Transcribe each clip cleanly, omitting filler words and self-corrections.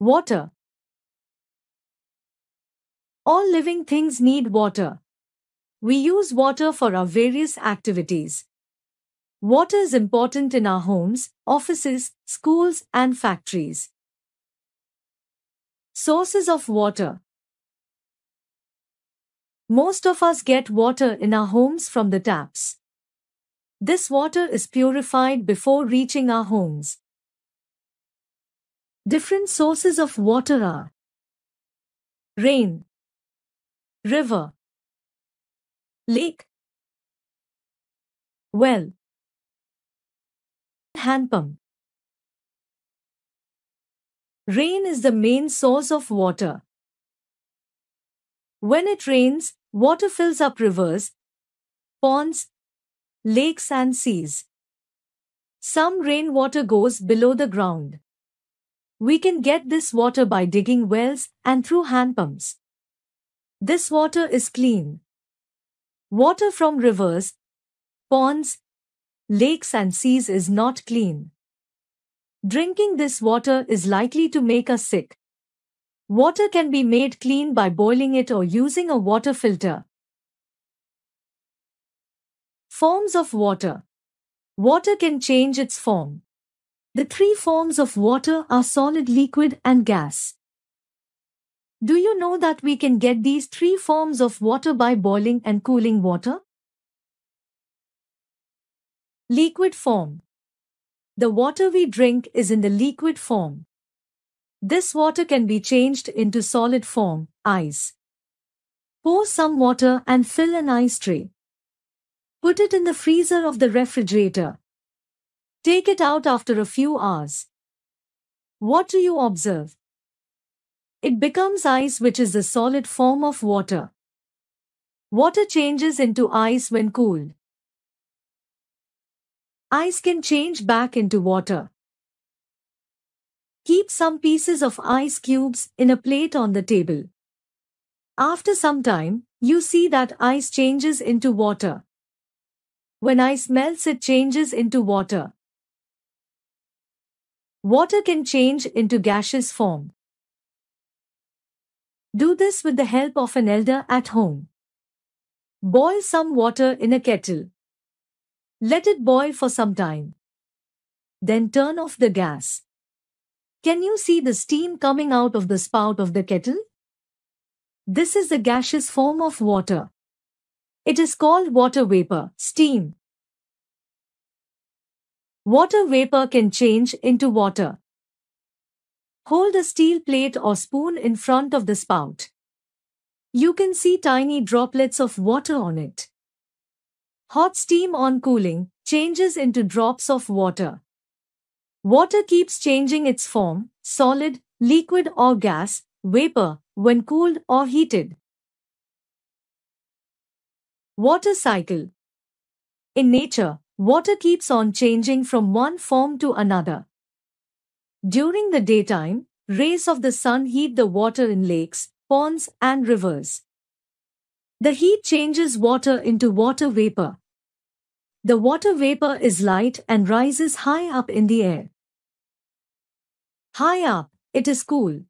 Water. All living things need water. We use water for our various activities. Water is important in our homes, offices, schools, and factories. Sources of water. Most of us get water in our homes from the taps. This water is purified before reaching our homes. Different sources of water are rain, river, lake, well, hand pump. Rain is the main source of water. When it rains, water fills up rivers, ponds, lakes and seas. Some rainwater goes below the ground. We can get this water by digging wells and through hand pumps. This water is clean. Water from rivers, ponds, lakes and seas is not clean. Drinking this water is likely to make us sick. Water can be made clean by boiling it or using a water filter. Forms of water. Water can change its form. The three forms of water are solid, liquid, and gas. Do you know that we can get these three forms of water by boiling and cooling water? Liquid form. The water we drink is in the liquid form. This water can be changed into solid form, ice. Pour some water and fill an ice tray. Put it in the freezer of the refrigerator. Take it out after a few hours. What do you observe? It becomes ice, which is the solid form of water. Water changes into ice when cooled. Ice can change back into water. Keep some pieces of ice cubes in a plate on the table. After some time, you see that ice changes into water. When ice melts, it changes into water. Water can change into gaseous form. Do this with the help of an elder at home. Boil some water in a kettle. Let it boil for some time. Then turn off the gas. Can you see the steam coming out of the spout of the kettle? This is the gaseous form of water. It is called water vapor, steam. Water vapor can change into water. Hold a steel plate or spoon in front of the spout. You can see tiny droplets of water on it. Hot steam on cooling changes into drops of water. Water keeps changing its form, solid, liquid or gas, vapor, when cooled or heated. Water cycle. In nature, water keeps on changing from one form to another. During the daytime, rays of the sun heat the water in lakes, ponds, and rivers. The heat changes water into water vapor. The water vapor is light and rises high up in the air. High up, it is cool.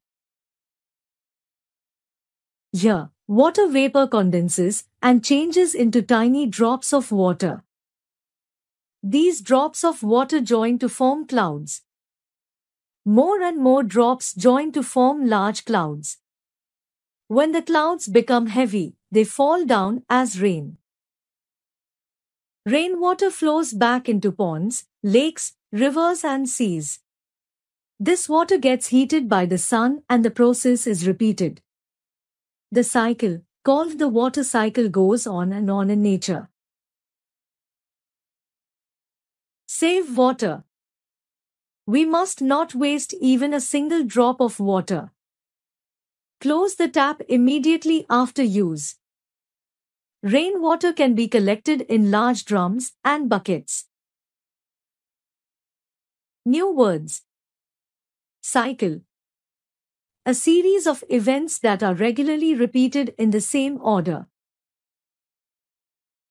Here, water vapor condenses and changes into tiny drops of water. These drops of water join to form clouds. More and more drops join to form large clouds. When the clouds become heavy, they fall down as rain. Rainwater flows back into ponds, lakes, rivers and seas. This water gets heated by the sun and the process is repeated. The cycle, called the water cycle, goes on and on in nature. Save water. We must not waste even a single drop of water. Close the tap immediately after use. Rainwater can be collected in large drums and buckets. New words. Cycle. A series of events that are regularly repeated in the same order.